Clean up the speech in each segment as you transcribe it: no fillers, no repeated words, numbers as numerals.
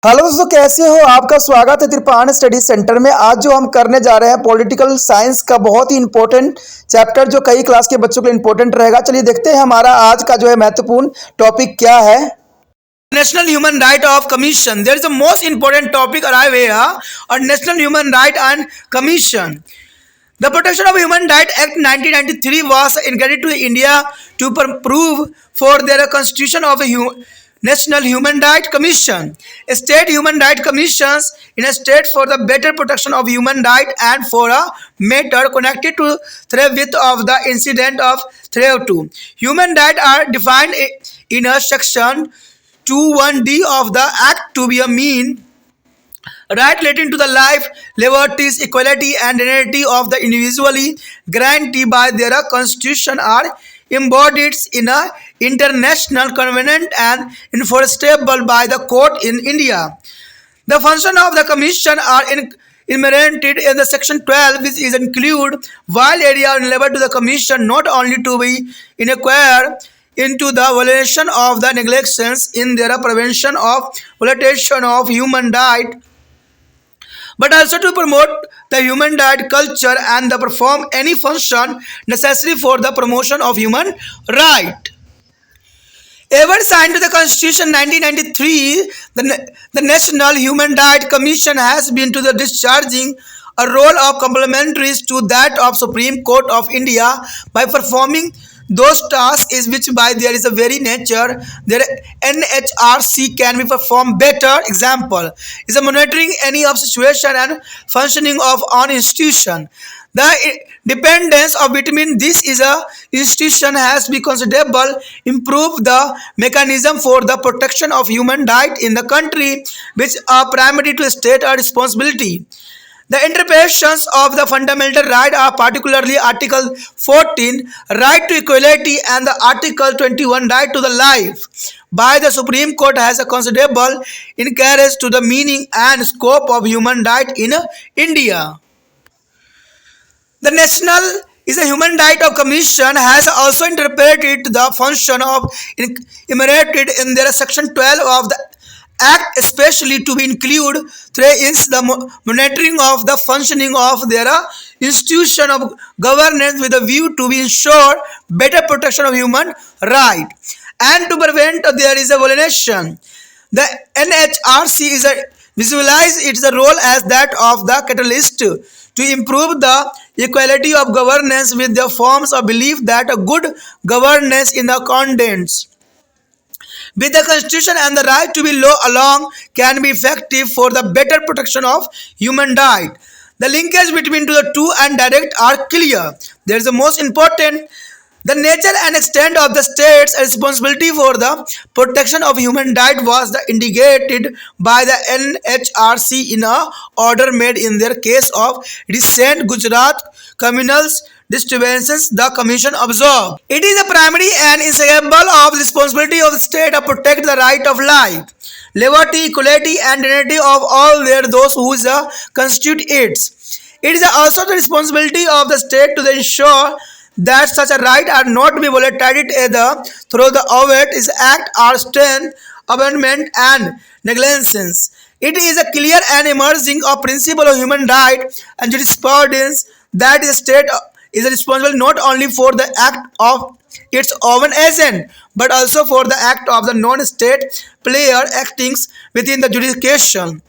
Hello दोस्तों, कैसे हो? आपका स्वागत है त्रिपाण स्टडी सेंटर में। आज जो हम करने जा रहे हैं पॉलिटिकल साइंस का बहुत ही इंपॉर्टेंट चैप्टर, जो कई क्लास के बच्चों के लिए इंपॉर्टेंट रहेगा। चलिए देखते हैं हमारा आज का जो है महत्वपूर्ण टॉपिक क्या है। National Human Right of Commission. There is a most important topic arrive here, or National Human Right and Commission. The Protection of Human Right Act 1993 was integrated to India to prove for their constitution of a National Human Right Commission. State human right commissions in a state for the better protection of human right and for a matter connected to threat with of the incident of threat to. Human rights are defined in a section 21D of the Act to be a mean right relating to the life, liberties, equality, and dignity of the individually guaranteed by their constitution are embodied in a international covenant and enforceable by the court in India. The function of the commission are enumerated in the section 12, which is include wild area level to the commission not only to be inquire into the violation of the neglections in their prevention of violation of human right, but also to promote the human right culture and to perform any function necessary for the promotion of human right. Ever signed to the Constitution 1993, the National Human Rights Commission has been to the discharging a role of complementary to that of Supreme Court of India by performing those tasks is which by there is a very nature their NHRC can be performed better. Example is a monitoring any of situation and functioning of an institution. The dependence of between this is a institution has been considerable improve the mechanism for the protection of human right in the country, which are primary to state a responsibility. The interpretations of the fundamental right are particularly Article 14, right to equality, and the Article 21, right to the life, by the Supreme Court has a considerable inquiry to the meaning and scope of human right in India. The National is a Human Right of Commission has also interpreted the function of enumerated in their section 12 of the Act, especially to be include is the monitoring of the functioning of their institution of governance with a view to be ensure better protection of human right and to prevent there is a violation. The NHRC is a visualize its role as that of the catalyst to improve the equality of governance with the forms of belief that a good governance in the contents with the constitution and the right to be law along can be effective for the better protection of human right. The linkage between the two and direct are clear. There is the most important the nature and extent of the state's responsibility for the protection of human rights was indicated by the NHRC in a order made in their case of recent Gujarat communal disturbances. The commission observed it is a primary and inseparable of the responsibility of the state to protect the right of life, liberty, equality, and dignity of all those who constitute it. It is also the responsibility of the state to ensure that such a right are not to be violated either through the overt is act or strength, abandonment, and negligence. It is a clear and emerging of principle of human right and jurisprudence that the state is responsible not only for the act of its own agent but also for the act of the non-state player acting within the jurisdiction.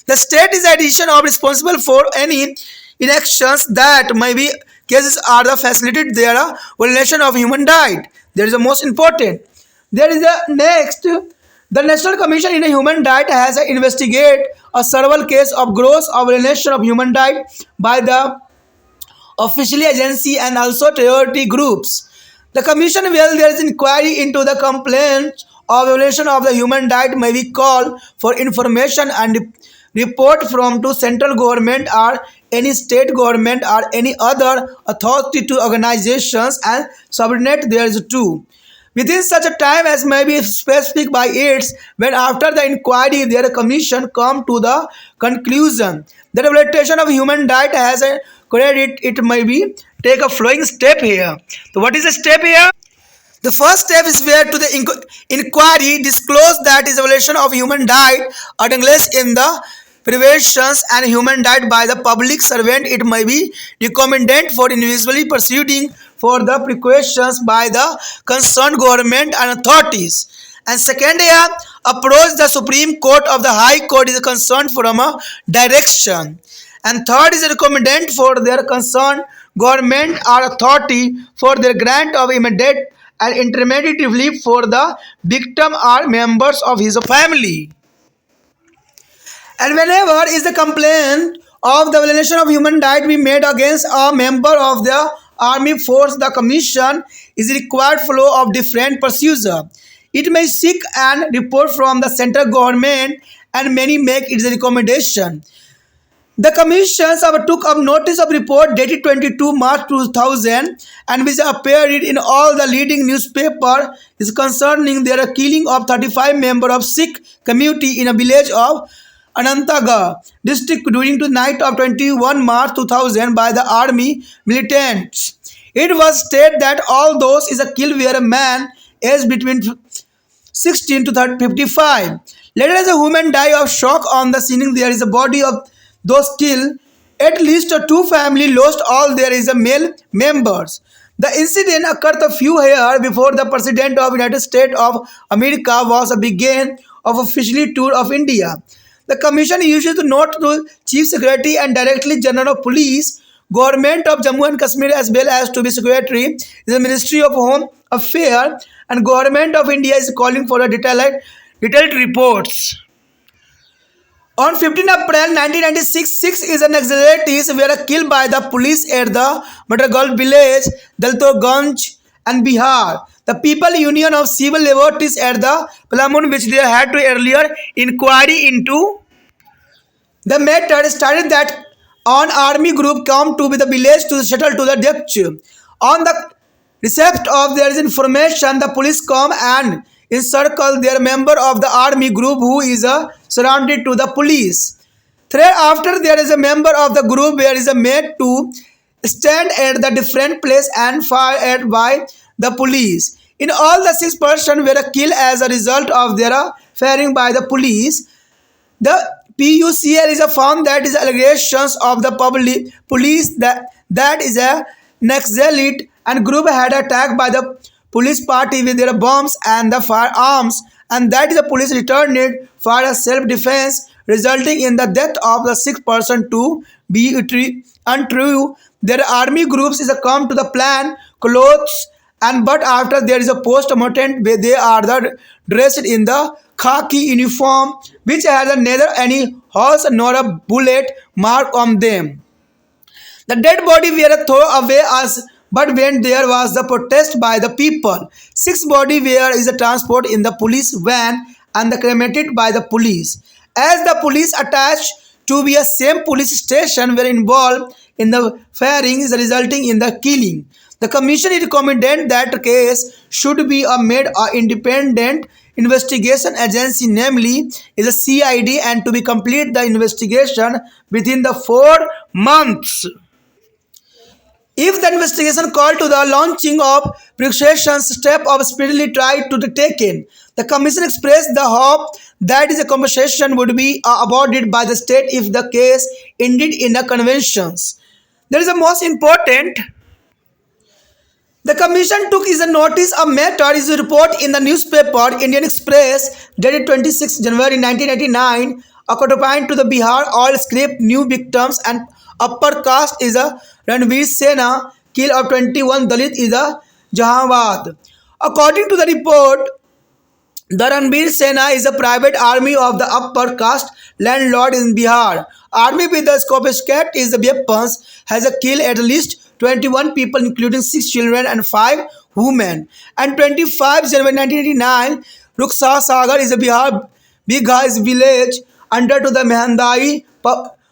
The state is addition of responsible for any inactions that may be cases are the facilitated their violation of human right. There is the most important. There is a next. The National Commission in a Human Right has investigate a several case of gross violation of human right by the official agency and also terrorist groups. The commission, where there is inquiry into the complaints of violation of the human right, may be called for information and report from to central government or any state government or any other authority to organizations and subordinate theirs too within such a time as may be specific by its when after the inquiry their commission come to the conclusion that the violation of human right has a credit, it may be take a flowing step here. So what is the step here? The first step is where to the inquiry disclose that is a violation of human right or unless in the privations and human right by the public servant, it may be recommended for individually proceeding for the precautions by the concerned government and authorities. And second, approach the Supreme Court of the High Court is concerned from a direction. And third is recommended for their concerned government or authority for their grant of immediate and intermediate relief for the victim or members of his family. And whenever is the complaint of the violation of human right be made against a member of the army force, the commission is required flow of different procedure. It may seek an report from the central government and many make its recommendation. The commissions took up notice of report dated 22 March 2000 and which appeared in all the leading newspaper is concerning their killing of 35 members of Sikh community in a village of Anantgarh district during the night of 21 March 2000 by the army militants. It was stated that all those is a kill were a man aged between 16 to 55. Later as a woman died of shock on the scene, there is a body of those killed. At least two families lost all there is a male members. The incident occurred a few years before the President of United States of America was a began of officially tour of India. The commission issued a note to Chief Secretary and Directly General of Police, Government of Jammu and Kashmir as well as to be Secretary, the Ministry of Home Affairs and Government of India is calling for a detailed reports. On 15 April 1996, six is an Naxalites were killed by the police at the Matagal village, Daltoganj and Bihar. The People Union of Civil Liberties at the Palamun, which they had to earlier inquiry into the matter, started that an army group come to the village to settle to the debt. On the receipt of their information, the police come and encircle their member of the army group who is surrounded to the police. Thereafter, there is a member of the group where is made to stand at the different place and fire at by the police. In all, the 6 persons were killed as a result of their firing by the police. The PUCL is a found that is allegations of the police that is a Naxalite and group had attacked by the police party with their bombs and the firearms, and that is the police returned it for a self-defense, resulting in the death of the 6 person to be untrue. Their army groups is a come to the plan clothes and but after there is a post-mortem where they are dressed in the khaki uniform which has neither any horse nor a bullet mark on them. The dead body were thrown away as but when there was the protest by the people, 6 body were is a transport in the police van and the cremated by the police. As the police attached to be a same police station were involved in the firing is resulting in the killing. The commission recommended that case should be made an independent investigation agency, namely is a CID, and to be complete the investigation within the 4 months. If the investigation called to the launching of precautions step of speedily tried to be taken, the commission expressed the hope that is a compensation would be awarded by the state if the case ended in the conventions. There is a most important. The commission took is a notice of matter is a report in the newspaper Indian Express dated 26 January 1999 occupying to the Bihar all script new victims and upper caste is a Ranveer Sena kill of 21 Dalit is a Jahanabad. According to the report, the Ranveer Sena is a private army of the upper caste landlord in Bihar. Army with the sophisticated is the weapons has a kill at least 21 people including 6 children and 5 women. And 25 January 1989, Ruksa Sagar is a Bigha village under to the Mehandai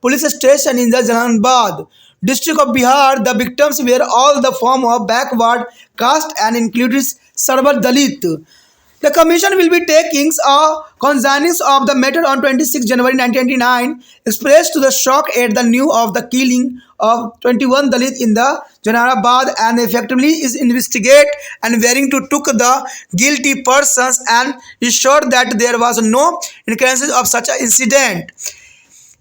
police station in the Jahanabad district of Bihar. The victims were all the form of backward caste and included Sarvar Dalit. The commission will be taking cognizance of the matter on 26 January 1999, expressed to the shock at the news of the killing of 21 Dalit in the Janarabad and effectively is investigate and wearing to took the guilty persons and ensure that there was no occurrence of such an incident.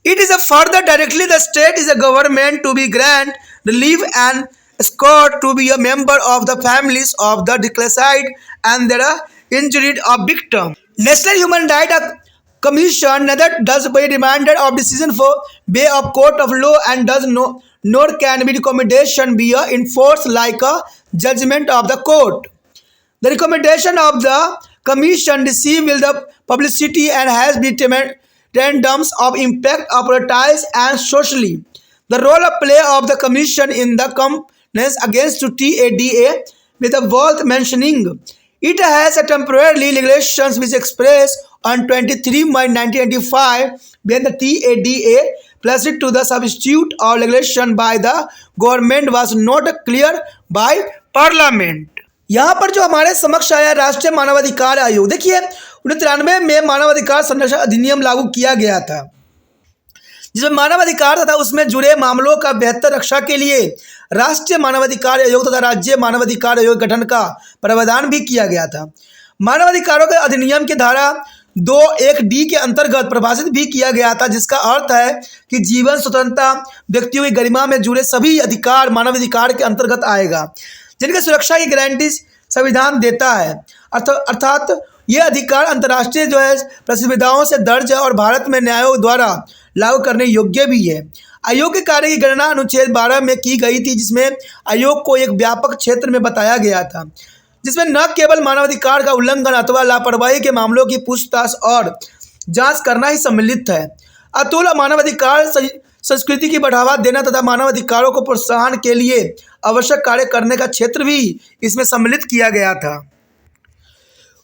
It is a further directly the state is a government to be grant relief and escort to be a member of the families of the declared and their injured of victim. National Human Rights Commission neither does be remanded of decision for way of court of law and does no nor can be recommendation be enforced like a judgment of the court. The recommendation of the commission received will the publicity and has been terms of impact operative and socially. The role of play of the commission in the complaints against to TADA with the worth mentioning. It has a temporary regulations which expressed on 23 May 1995 when the TADA placed to the substitute or regulation by the government was not clear by parliament. यहाँ पर जो हमारे समक्ष आया राष्ट्रीय मानवाधिकार आयोग, देखिए 1993 में मानवाधिकार संरक्षण अधिनियम लागू किया गया था जिसमें मानवाधिकार तथा उसमें जुड़े मामलों का बेहतर रक्षा के लिए राष्ट्रीय मानवाधिकार आयोग तथा राज्य मानवाधिकार आयोग गठन का प्रावधान भी किया गया था। मानवाधिकारों के अधिनियम की धारा 2(1)(d) के अंतर्गत परिभाषित भी किया गया था जिसका अर्थ है कि जीवन स्वतंत्रता व्यक्तियों की गरिमा में जुड़े सभी अधिकार मानवाधिकार के अंतर्गत आएगा जिनकी सुरक्षा की गारंटी संविधान देता है। अर्थात ये अधिकार अंतर्राष्ट्रीय जो है प्रसिद्धिविधाओं से दर्ज है और भारत में न्यायालयों द्वारा लागू करने योग्य भी है। आयोग के कार्य की गणना अनुच्छेद 12 में की गई थी जिसमें आयोग को एक व्यापक क्षेत्र में बताया गया था जिसमें न केवल मानवाधिकार का उल्लंघन अथवा लापरवाही के मामलों की पूछताछ और जांच करना ही सम्मिलित है। अतुल मानवाधिकार संस्कृति की बढ़ावा देना तथा मानवाधिकारों को प्रोत्साहन के लिए आवश्यक कार्य करने का क्षेत्र भी इसमें सम्मिलित किया गया था।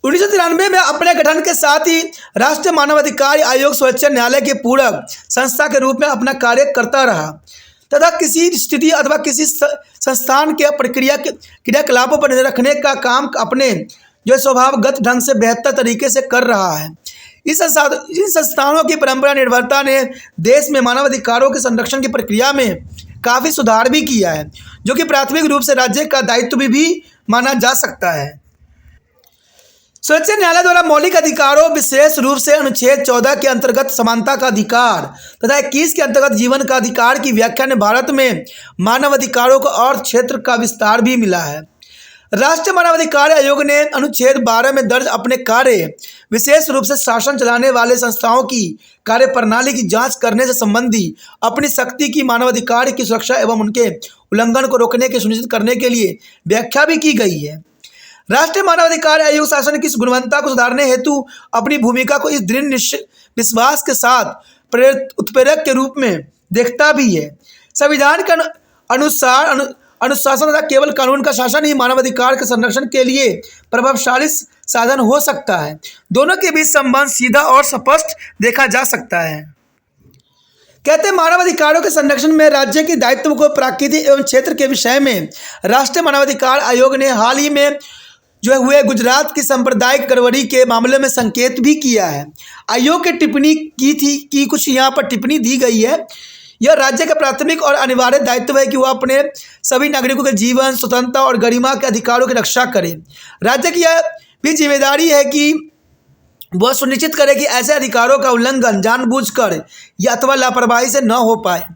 1993 में अपने गठन के साथ ही राष्ट्रीय मानवाधिकार आयोग सर्वोच्च न्यायालय के पूरक संस्था के रूप में अपना कार्य करता रहा तथा किसी स्थिति अथवा किसी संस्थान के क्रियाकलापों पर नजर रखने का काम अपने जो स्वभावगत ढंग से बेहतर तरीके से कर रहा है। इन संस्थानों की परंपरा निर्भरता ने देश में मानवाधिकारों के संरक्षण की प्रक्रिया में काफ़ी सुधार भी किया है जो कि प्राथमिक रूप से राज्य का दायित्व भी माना जा सकता है। सर्वोच्च न्यायालय द्वारा मौलिक अधिकारों विशेष रूप से अनुच्छेद 14 के अंतर्गत समानता का अधिकार तथा 21 के अंतर्गत जीवन का अधिकार की व्याख्या ने भारत में मानवाधिकारों को और क्षेत्र का विस्तार भी मिला है। राष्ट्रीय मानवाधिकार आयोग ने अनुच्छेद 12 में दर्ज अपने कार्य विशेष रूप से शासन चलाने वाले संस्थाओं की कार्य प्रणाली की जांच करने से संबंधी अपनी शक्ति की मानवाधिकार की सुरक्षा एवं उनके उल्लंघन को रोकने के सुनिश्चित करने के लिए व्याख्या भी की गई है। राष्ट्रीय मानवाधिकार आयोग शासन की गुणवत्ता को सुधारने हेतु अपनी भूमिका को इस दृढ़ विश्वास के साथ उत्प्रेरक के रूप में देखता भी है। संविधान के अनुसार अनुशासन तथा केवल कानून का शासन ही मानवाधिकार के संरक्षण के लिए प्रभावशाली साधन हो सकता है। दोनों के बीच संबंध सीधा और स्पष्ट देखा जा सकता है। कहते हैं मानवाधिकारों के संरक्षण में राज्य के दायित्व को प्राकृतिक एवं क्षेत्र के विषय में राष्ट्रीय मानवाधिकार आयोग ने हाल ही में जो हुए गुजरात की सांप्रदायिक गड़बड़ी के मामले में संकेत भी किया है। आयोग की टिप्पणी की थी कि कुछ यहाँ पर टिप्पणी दी गई है। यह राज्य का प्राथमिक और अनिवार्य दायित्व है कि वह अपने सभी नागरिकों के जीवन स्वतंत्रता और गरिमा के अधिकारों की रक्षा करे। राज्य की यह भी जिम्मेदारी है कि वह सुनिश्चित करे कि ऐसे अधिकारों का उल्लंघन जानबूझकर या अथवा लापरवाही से न हो पाए।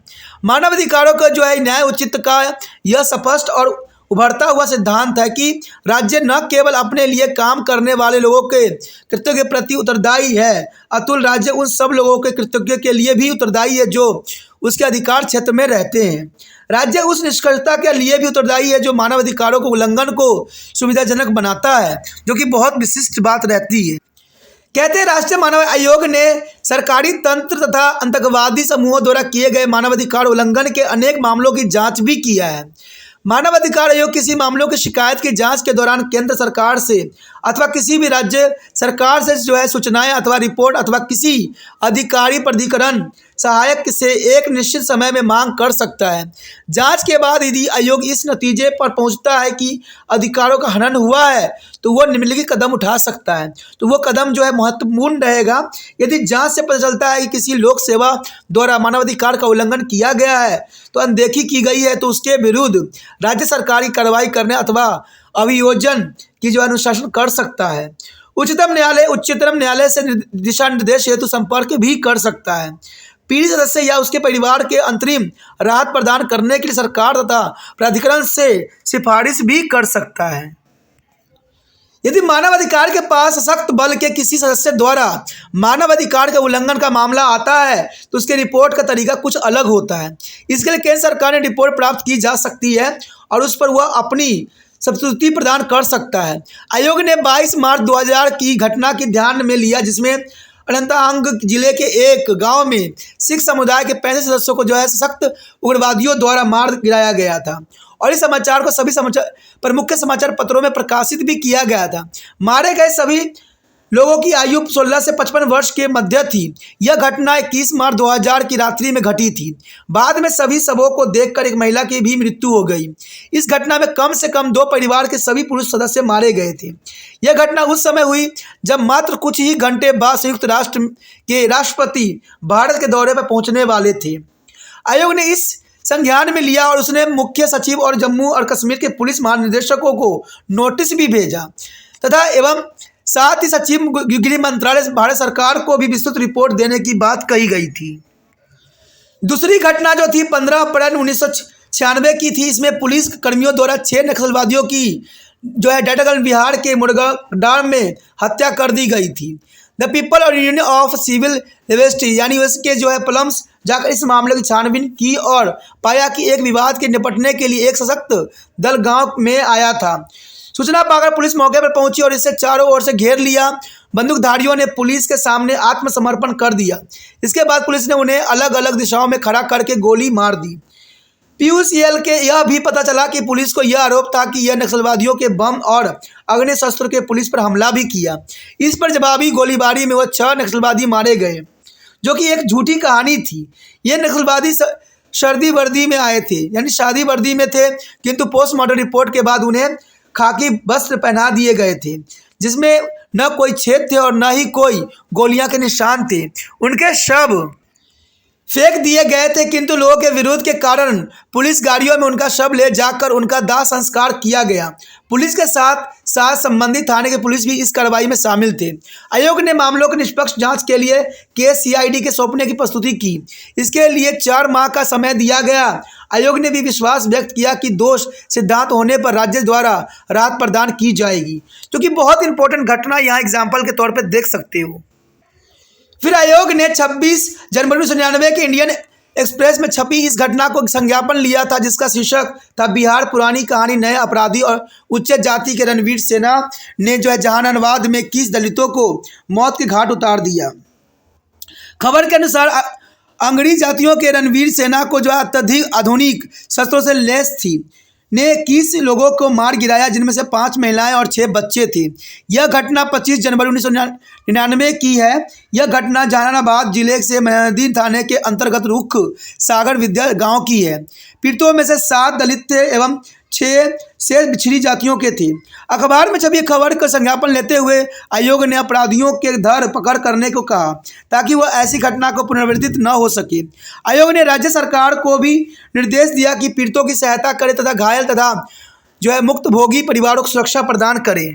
मानवाधिकारों का जो है न्याय उचित का यह स्पष्ट और उभरता हुआ सिद्धांत है कि राज्य न केवल अपने लिए काम करने वाले लोगों के कृत्यों के प्रति उत्तरदायी है अतुल राज्य उन सब लोगों के कृत्यों के लिए भी उत्तरदायी है जो उसके अधिकार क्षेत्र में रहते हैं। राज्य उस निष्कर्षता के लिए भी उत्तरदायी है जो मानवाधिकारों को उल्लंघन को सुविधाजनक बनाता है जो कि बहुत विशिष्ट बात रहती है। कहते हैं राष्ट्रीय मानव आयोग ने सरकारी तंत्र तथा आतंकवादी समूहों द्वारा किए गए मानवाधिकार उल्लंघन के अनेक मामलों की जांच भी किया है। मानवाधिकार आयोग किसी मामलों की शिकायत की जांच के दौरान केंद्र सरकार से अथवा किसी भी राज्य सरकार से जो है सूचनाएं अथवा रिपोर्ट अथवा किसी अधिकारी प्राधिकरण सहायक से एक निश्चित समय में मांग कर सकता है। जांच के बाद यदि आयोग इस नतीजे पर पहुंचता है कि अधिकारों का हनन हुआ है तो वह निम्नलिखित कदम उठा सकता है। तो वो कदम जो है महत्वपूर्ण रहेगा। यदि जांच से पता चलता है कि किसी लोक सेवा द्वारा मानवाधिकार का उल्लंघन किया गया है, तो अनदेखी की गई है, तो उसके विरुद्ध राज्य सरकार की कार्रवाई करने अथवा अभियोजन की जो अनुशासन कर सकता है। उच्चतम न्यायालय से दिशा निर्देश हेतु संपर्क भी कर सकता है। पीड़ित सदस्य या उसके परिवार के अंतरिम राहत प्रदान करने के लिए सरकार तथा प्राधिकरण से सिफारिश भी कर सकता है। यदि मानवाधिकार के पास सशक्त बल के किसी सदस्य द्वारा मानवाधिकार के उल्लंघन का मामला आता है तो उसके रिपोर्ट का तरीका कुछ अलग होता है। इसके लिए केंद्र सरकार ने रिपोर्ट प्राप्त की जा सकती है और उस पर वह अपनी सब्सिडी प्रदान कर सकता है। आयोग ने 22 मार्च 2000 की घटना की ध्यान में लिया जिसमें अनंतनाग जिले के एक गांव में सिख समुदाय के 35 सदस्यों को जो है सख्त उग्रवादियों द्वारा मार गिराया गया था और इस समाचार को सभी प्रमुख समाचार पत्रों में प्रकाशित भी किया गया था। मारे गए सभी लोगों की आयु 16 से 55 वर्ष के मध्य थी। यह घटना 21 मार्च 2000 की रात्रि में घटी थी। बाद में सभी शवों को देखकर एक महिला की भी मृत्यु हो गई। इस घटना में कम से कम 2 परिवार के सभी पुरुष सदस्य मारे गए थे। यह घटना उस समय हुई जब मात्र कुछ ही घंटे बाद संयुक्त राष्ट्र के राष्ट्रपति भारत के दौरे पर पहुंचने वाले थे। आयोग ने इस संज्ञान में लिया और उसने मुख्य सचिव और जम्मू और कश्मीर के पुलिस महानिदेशकों को नोटिस भी भेजा तथा एवं साथ ही सचिव गृह मंत्रालय भारत सरकार को भी विस्तृत रिपोर्ट देने की बात कही गई थी। दूसरी घटना जो थी 15 अप्रैल 1996 की थी। इसमें पुलिस कर्मियों द्वारा 6 नक्सलवादियों की जो है डाटागंज बिहार के मुर्गाडाम में हत्या कर दी गई थी। द पीपल और यूनियन ऑफ सिविल लिबर्टी यानी उसके जो है पलम्स जाकर इस मामले की छानबीन की और पाया कि एक विवाद के निपटने के लिए एक सशक्त दल गांव में आया था। सूचना पाकर पुलिस मौके पर पहुंची और इसे चारों ओर से घेर लिया। बंदूकधारियों ने पुलिस के सामने आत्मसमर्पण कर दिया। इसके बाद पुलिस ने उन्हें अलग अलग दिशाओं में खड़ा करके गोली मार दी। पीयूसीएल के यह भी पता चला कि पुलिस को यह आरोप था कि यह नक्सलवादियों के बम और अग्नि शस्त्र के पुलिस पर हमला भी किया। इस पर जवाबी गोलीबारी में वह 6 नक्सलवादी मारे गए, जो कि एक झूठी कहानी थी। ये नक्सलवादी शादी वर्दी में आए थे, यानी शादी वर्दी में थे, किंतु पोस्टमार्टम रिपोर्ट के बाद उन्हें खाकी वस्त्र पहना दिए गए थे जिसमें न कोई छेद थे और न ही कोई गोलियां के निशान थे। उनके शव फेंक दिए गए थे, किंतु लोगों के विरोध के कारण पुलिस गाड़ियों में उनका शव ले जाकर उनका दाह संस्कार किया गया। पुलिस के साथ साथ संबंधित थाने के पुलिस भी इस कार्रवाई में शामिल थे। आयोग ने मामलों की निष्पक्ष जांच के लिए केस सीआईडी के सौंपने की प्रस्तुति की। इसके लिए 4 माह का समय दिया गया। आयोग ने भी विश्वास व्यक्त किया कि दोष सिद्धांत होने पर राज्य द्वारा राहत प्रदान की जाएगी, क्योंकि बहुत इंपॉर्टेंट घटना यहाँ एग्जाम्पल के तौर पर देख सकते हो। फिर आयोग ने 26 जनवरी 1999 के इंडियन एक्सप्रेस में छपी इस घटना को संज्ञापन लिया था, जिसका शीर्षक था बिहार पुरानी कहानी नए अपराधी और उच्च जाति के रणवीर सेना ने जो है जहानाबाद में 21 दलितों को मौत के घाट उतार दिया। खबर के अनुसार अंगड़ी जातियों के रणवीर सेना को जो अत्यधिक आधुनिक शस्त्रों से लैस थी ने 21 लोगों को मार गिराया, जिनमें से 5 महिलाएं और 6 बच्चे थे। यह घटना 25 जनवरी 1999 की है। यह घटना जहानाबाद जिले से मेहंदी थाने के अंतर्गत रुख सागर विद्या गांव की है। पीड़ितों में से 7 दलित थे एवं 6 से पिछड़ी जातियों के थे। अखबार में छपी खबर का संज्ञापन लेते हुए आयोग ने अपराधियों के धर पकड़ करने को कहा ताकि वह ऐसी घटना को पुनरावृत्ति न हो सके। आयोग ने राज्य सरकार को भी निर्देश दिया कि पीड़ितों की सहायता करे तथा घायल तथा जो है मुक्त भोगी परिवारों को सुरक्षा प्रदान करे।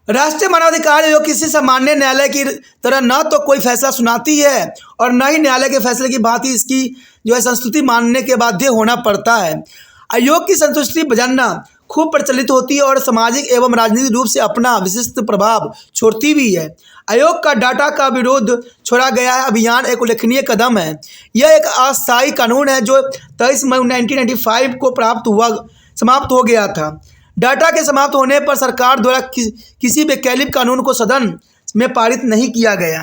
राष्ट्रीय मानवाधिकार आयोग किसी सामान्य न्यायालय की तरह न तो कोई फैसला सुनाती है और न ही न्यायालय के फैसले की भांति इसकी जो है संस्तुति मानने के बाध्य होना पड़ता है। आयोग की संतुष्टि जानना खूब प्रचलित होती है और सामाजिक एवं राजनीतिक रूप से अपना विशिष्ट प्रभाव छोड़ती भी है। आयोग का डाटा का विरोध छोड़ा गया है अभियान एक उल्लेखनीय कदम है। यह एक अस्थायी कानून है जो 23 मई 1995 को समाप्त हो गया था। डाटा के समाप्त होने पर सरकार द्वारा किसी वैकल्पिक कानून को सदन में पारित नहीं किया गया।